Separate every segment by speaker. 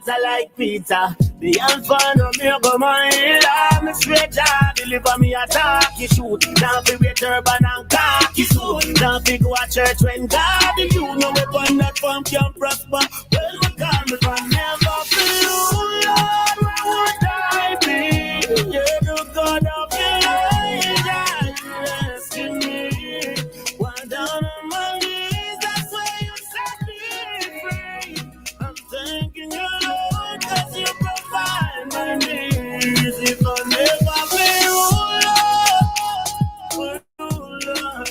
Speaker 1: butter like pizza. The alpha no me go my healer. Me straight jaw, deliver me a talkie shoot. Now be wear turban and khaki suit. Now be go a church when God the you know we burn that farm can prosper. Well, we call me from never feel Lord, where would I be? You're the God of the age, rescue me. One down on my knees, that's where you set me free. I'm thanking you, Lord, 'cause you provide my needs. If I never be Lord, Lord,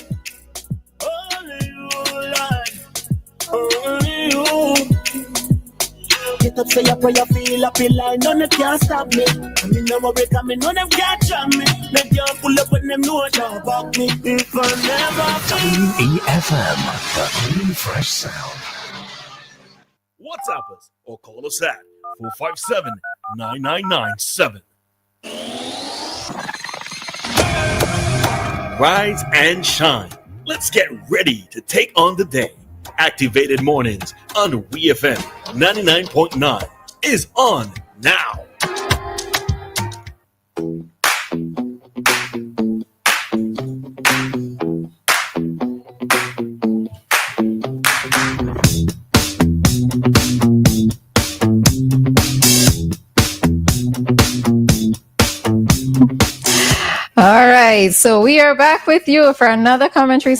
Speaker 1: only you, Lord, only you. Get up, say a prayer, feel up in line, none of them can stop me. I mean, no more break, I mean, none of them can jam me. They can't pull up when them know how about me. If I never
Speaker 2: WEFM, the only fresh sound.
Speaker 3: WhatsApp us or call us at 457-9997. Rise and shine. Let's get ready to take on the day. Activated Mornings on WEFM 99.9 is on now.
Speaker 4: All right, so we are back with you for another commentary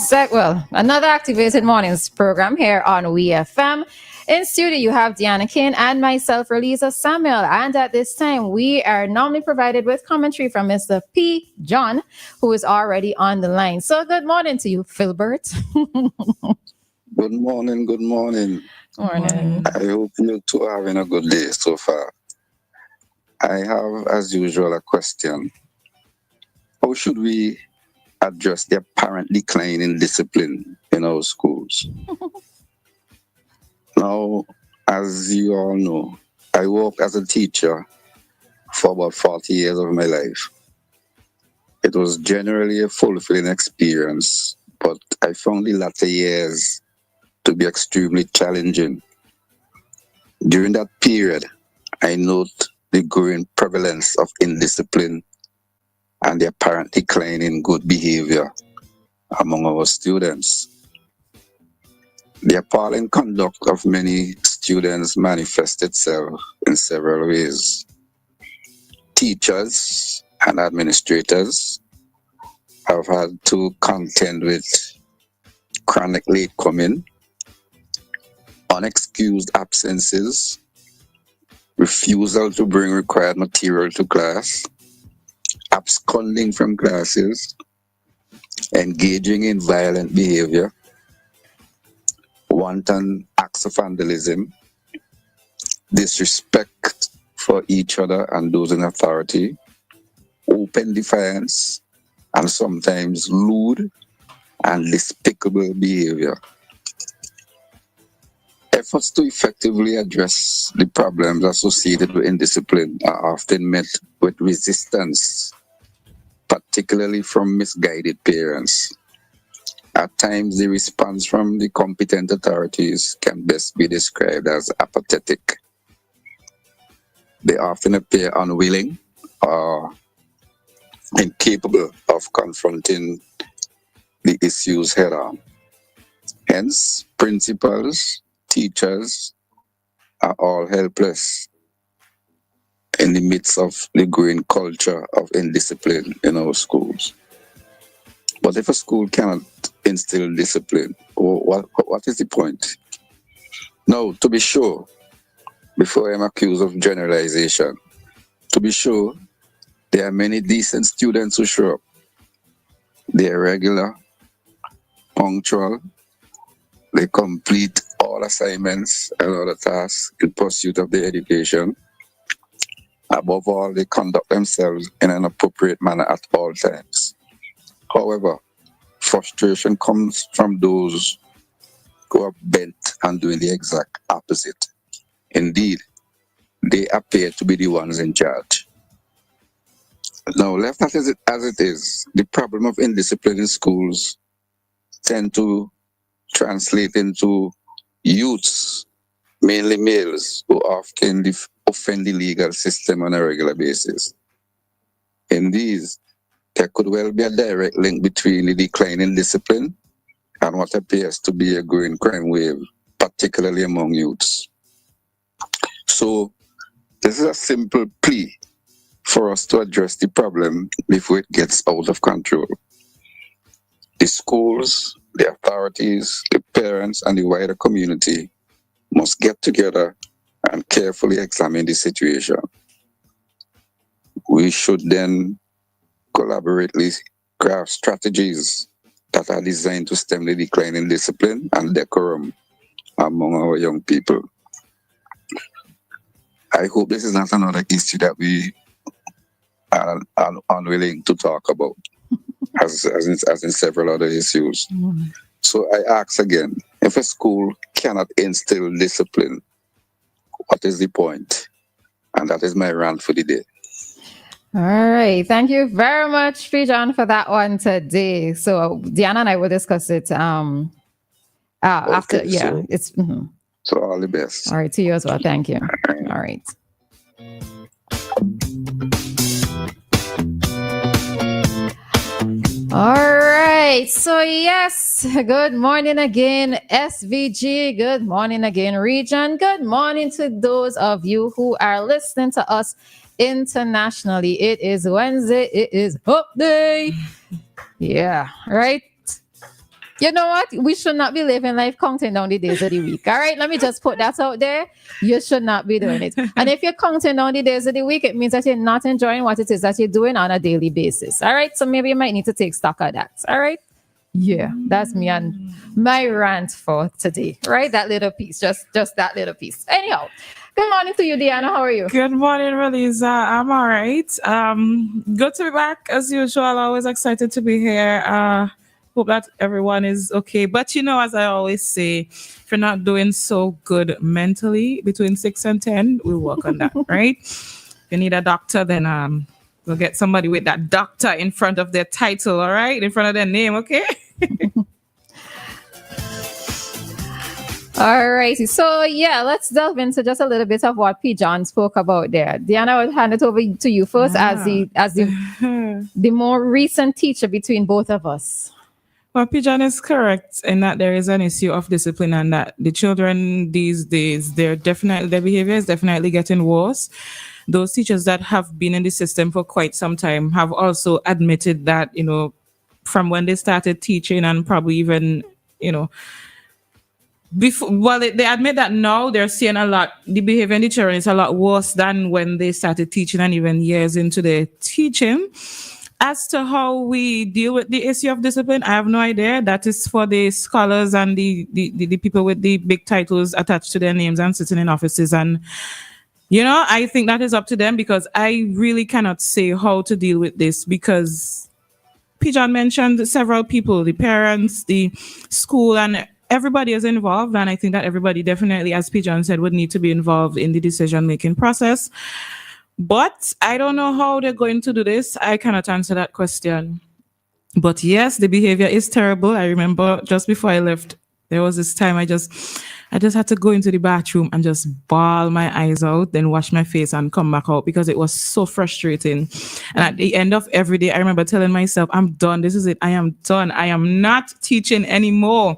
Speaker 4: another Activated Mornings program here on WEFM. In studio, you have Dianna, Cain, and myself, Roleza Samuel. And at this time, we are normally provided with commentary from Mr. Peejohn, who is already on the line. So good morning to you, Philbert.
Speaker 5: Good morning, good morning.
Speaker 4: Morning.
Speaker 5: I hope you two are having a good day so far. I have, as usual, a question. How should we address the apparent decline in discipline in our schools? Now, as you all know, I worked as a teacher for about 40 years of my life. It was generally a fulfilling experience, but I found the latter years to be extremely challenging. During that period, I note the growing prevalence of indiscipline and the apparent decline in good behavior among our students. The appalling conduct of many students manifests itself in several ways. Teachers and administrators have had to contend with chronic late coming, unexcused absences, refusal to bring required material to class, absconding from classes, engaging in violent behavior, wanton acts of vandalism, disrespect for each other and those in authority, open defiance, and sometimes lewd and despicable behavior. Efforts to effectively address the problems associated with indiscipline are often met with resistance, particularly from misguided parents. At times, the response from the competent authorities can best be described as apathetic. They often appear unwilling or incapable of confronting the issues head on. Hence, principals, teachers are all helpless in the midst of the growing culture of indiscipline in our schools. But if a school cannot instill discipline, what is the point? Now, to be sure, before I'm accused of generalization, to be sure, there are many decent students who show up. They are regular, punctual, they complete all assignments and other tasks in pursuit of their education. Above all, they conduct themselves in an appropriate manner at all times. However, frustration comes from those who are bent on doing the exact opposite. Indeed, they appear to be the ones in charge. Now, left as it is, the problem of indiscipline in schools tend to translate into youths mainly males, who often offend the legal system on a regular basis. In these, there could well be a direct link between the decline in discipline and what appears to be a growing crime wave, particularly among youths. So, this is a simple plea for us to address the problem before it gets out of control. The schools, the authorities, the parents, and the wider community must get together and carefully examine the situation. We should then collaboratively craft strategies that are designed to stem the decline in discipline and decorum among our young people. I hope this is not another issue that we are unwilling to talk about, as in several other issues. So I ask again, if a school cannot instill discipline, what is the point? And that is my rant for the day.
Speaker 4: All right. Thank you very much, Peejohn, for that one today. So Dianna and I will discuss it after.
Speaker 5: Okay,
Speaker 4: Yeah, it's.
Speaker 5: So all the best.
Speaker 4: All right, to you as well. Thank you. All right. All right. So yes, good morning again, SVG. Good morning again, region. Good morning to those of you who are listening to us internationally. It is Wednesday. It is Hump Day. Yeah, right. You know what? We should not be living life counting down the days of the week. All right, let me just put that out there. You should not be doing it. And if you're counting down the days of the week, it means that you're not enjoying what it is that you're doing on a daily basis. All right, so maybe you might need to take stock of that. All right. Yeah, that's me and my rant for today. Right, that little piece, just that little piece. Anyhow, good morning to you, Dianna. How are you?
Speaker 6: Good morning, Roleza. I'm all right. Good to be back as usual. Always excited to be here. Hope that everyone is okay. But as I always say, if you're not doing so good mentally, between 6 and 10, we'll work on that, right? If you need a doctor, then we'll get somebody with that doctor in front of their title, all right? In front of their name, okay?
Speaker 4: All right. So yeah, let's delve into just a little bit of what Peejohn spoke about there. Dianna, I will hand it over to you first as the more recent teacher between both of us.
Speaker 6: Well, Peejohn is correct in that there is an issue of discipline and that the children these days, their behavior is definitely getting worse. Those teachers that have been in the system for quite some time have also admitted that, from when they started teaching and probably even, before, they admit that now they're seeing the behavior in the children is a lot worse than when they started teaching and even years into the teaching. As to how we deal with the issue of discipline, I have no idea. That is for the scholars and the people with the big titles attached to their names and sitting in offices. And, I think that is up to them because I really cannot say how to deal with this because Peejohn mentioned several people, the parents, the school, and everybody is involved. And I think that everybody definitely, as Peejohn said, would need to be involved in the decision-making process. But I don't know how they're going to do this. I cannot answer that question. But yes, the behavior is terrible. I remember just before I left, there was this time I just had to go into the bathroom and just bawl my eyes out, then wash my face and come back out because it was so frustrating. And at the end of every day, I remember telling myself, I'm done. This is it. I am done. I am not teaching anymore.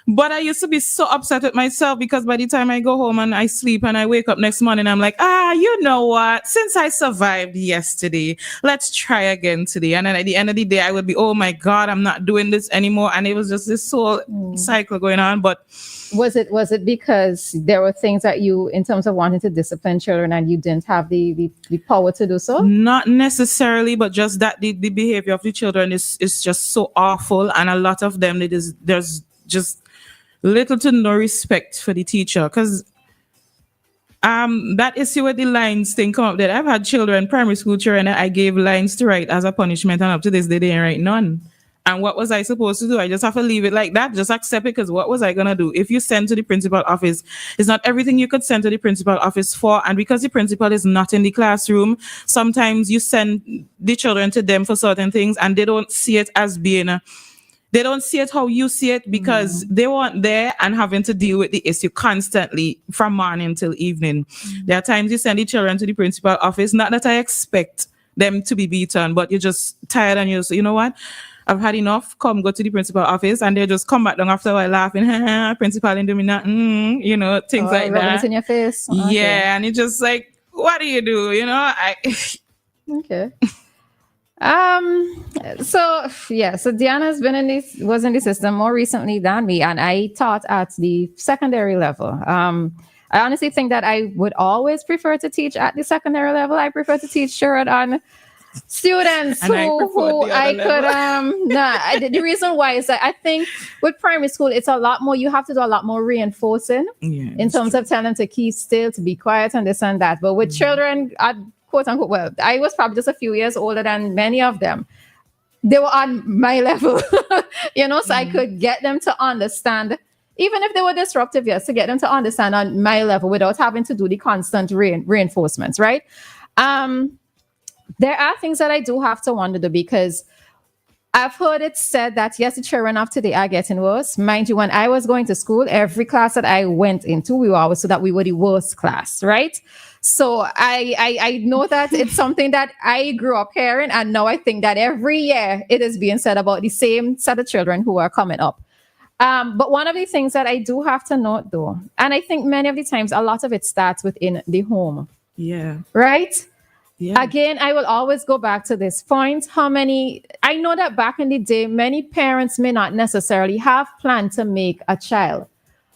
Speaker 6: But I used to be so upset with myself because by the time I go home and I sleep and I wake up next morning, I'm like, you know what? Since I survived yesterday, let's try again today. And then at the end of the day, I would be, oh my God, I'm not doing this anymore. And it was just this whole cycle going on. But
Speaker 4: was it because there were things that you, in terms of wanting to discipline children, and you didn't have the power to do so?
Speaker 6: Not necessarily, but just that the behavior of the children is just so awful. And a lot of them, there's just little to no respect for the teacher because that issue with the lines thing come up there. I've had primary school children that I gave lines to write as a punishment, and up to this day they didn't write none. And what was I supposed to do? I just have to leave it like that, just accept it, because what was I gonna do? If you send to the principal office, it's not everything you could send to the principal office for, and because the principal is not in the classroom, sometimes you send the children to them for certain things and they don't see it as being they don't see it how you see it because they weren't there and having to deal with the issue constantly from morning till evening. There are times you send the children to the principal office. Not that I expect them to be beaten, but you're just tired and you say, you know what? I've had enough. Come go to the principal office, and they just come back down after a while laughing. Principal ain't doing nothing, things like that.
Speaker 4: It in your face. Okay.
Speaker 6: Yeah, and it's just like, what do you do?
Speaker 4: Okay. So Dianna's was in the system more recently than me, and I taught at the secondary level. I honestly think that I would always prefer to teach at the secondary level. I prefer to teach sure on students who I could the reason why is that I think with primary school it's a lot more, you have to do a lot more reinforcing in terms of telling them to keep still, to be quiet and this and that. But with children at quote unquote, well, I was probably just a few years older than many of them. They were on my level, so I could get them to understand, even if they were disruptive, yes, to get them to understand on my level without having to do the constant reinforcements, right? There are things that I do have to wonder though, because I've heard it said that yes, the children of today are getting worse. Mind you, when I was going to school, every class that I went into, we were always so that we were the worst class, right? So I know that it's something that I grew up hearing, and now I think that every year it is being said about the same set of children who are coming up. But one of the things that I do have to note though, and I think many of the times, a lot of it starts within the home.
Speaker 6: Yeah.
Speaker 4: Right?
Speaker 6: Yeah.
Speaker 4: Again, I will always go back to this point. I know that back in the day, many parents may not necessarily have planned to make a child,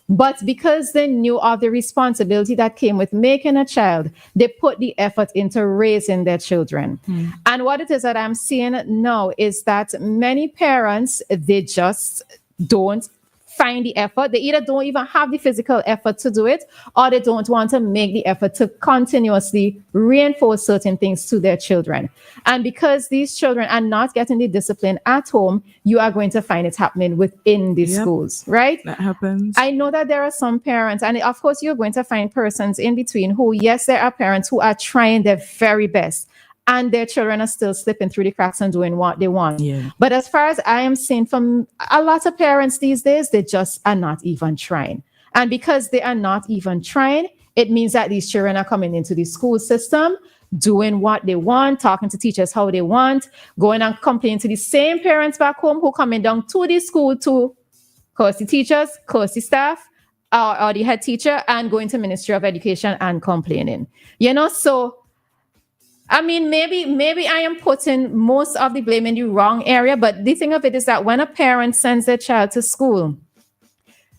Speaker 4: but because they knew of the responsibility that came with making a child, they put the effort into raising their children. And what it is that I'm seeing now is that many parents, they just don't find the effort. They either don't even have the physical effort to do it, or they don't want to make the effort to continuously reinforce certain things to their children. And because these children are not getting the discipline at home, you are going to find it happening within the schools, right?
Speaker 6: That happens.
Speaker 4: I know that there are some parents, and of course you're going to find persons in between who, yes, there are parents who are trying their very best, and their children are still slipping through the cracks and doing what they want.
Speaker 6: Yeah.
Speaker 4: But as far as I am seeing from a lot of parents these days, they just are not even trying. And because they are not even trying, it means that these children are coming into the school system, doing what they want, talking to teachers how they want, going and complaining to the same parents back home who coming down to the school to curse the teachers, curse the staff, or the head teacher, and going to Ministry of Education and complaining. So I mean, maybe I am putting most of the blame in the wrong area, but the thing of it is that when a parent sends their child to school,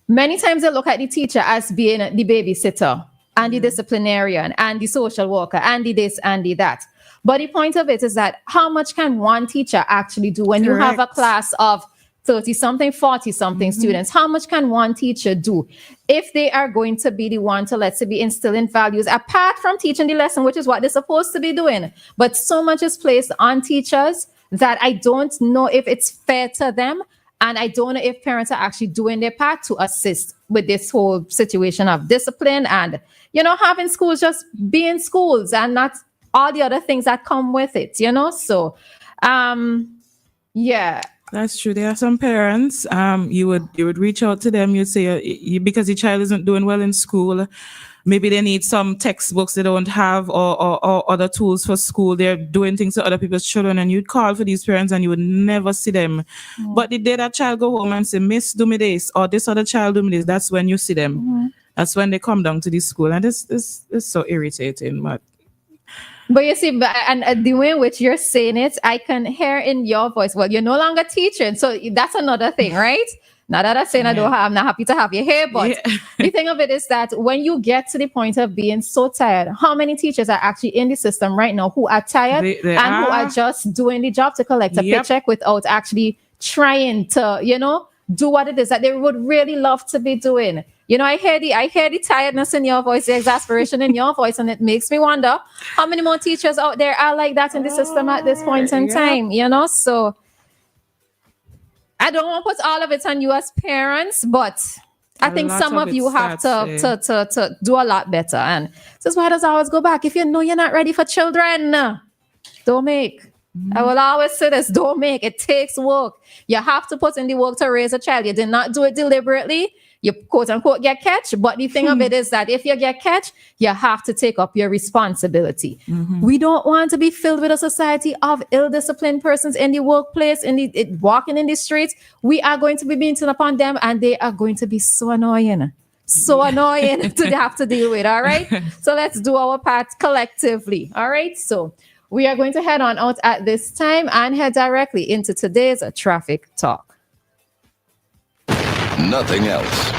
Speaker 4: many times they look at the teacher as being the babysitter and the disciplinarian and the social worker and the this and the that. But the point of it is that how much can one teacher actually do when you have a class of 30-something, 40-something students? How much can one teacher do if they are going to be the one to, let's say, be instilling values apart from teaching the lesson, which is what they're supposed to be doing? But so much is placed on teachers that I don't know if it's fair to them. And I don't know if parents are actually doing their part to assist with this whole situation of discipline and, having schools just being schools and not all the other things that come with it, So, yeah.
Speaker 6: That's true. There are some parents, you would reach out to them. You'd say, because your child isn't doing well in school, maybe they need some textbooks they don't have or other tools for school. They're doing things to other people's children, and you'd call for these parents and you would never see them. But the day that child go home and say, Miss, do me this, or this other child do me this, that's when you see them. That's when they come down to the school. And this is so irritating.
Speaker 4: But you see, and the way in which you're saying it, I can hear in your voice, well, you're no longer teaching. So that's another thing, right? Not that I'm saying I'm not happy to have you here, but the thing of it is that when you get to the point of being so tired, how many teachers are actually in the system right now who are tired who are just doing the job to collect a paycheck without actually trying to, do what it is that they would really love to be doing? I hear the tiredness in your voice, the exasperation in your voice, and it makes me wonder how many more teachers out there are like that in the system at this point in time, So I don't want to put all of it on you as parents, but I think some of you have to do a lot better. And this is why does I always go back. If you know you're not ready for children, don't make. I will always say this, don't make it takes work. You have to put in the work to raise a child. You did not do it deliberately. You quote unquote get catch. But the thing of it is that if you get catch, you have to take up your responsibility. We don't want to be filled with a society of ill-disciplined persons in the workplace, walking in the streets. We are going to be beating upon them, and they are going to be so annoying. So annoying to have to deal with. All right. So let's do our part collectively. All right. So we are going to head on out at this time and head directly into today's traffic talk.
Speaker 2: Nothing else.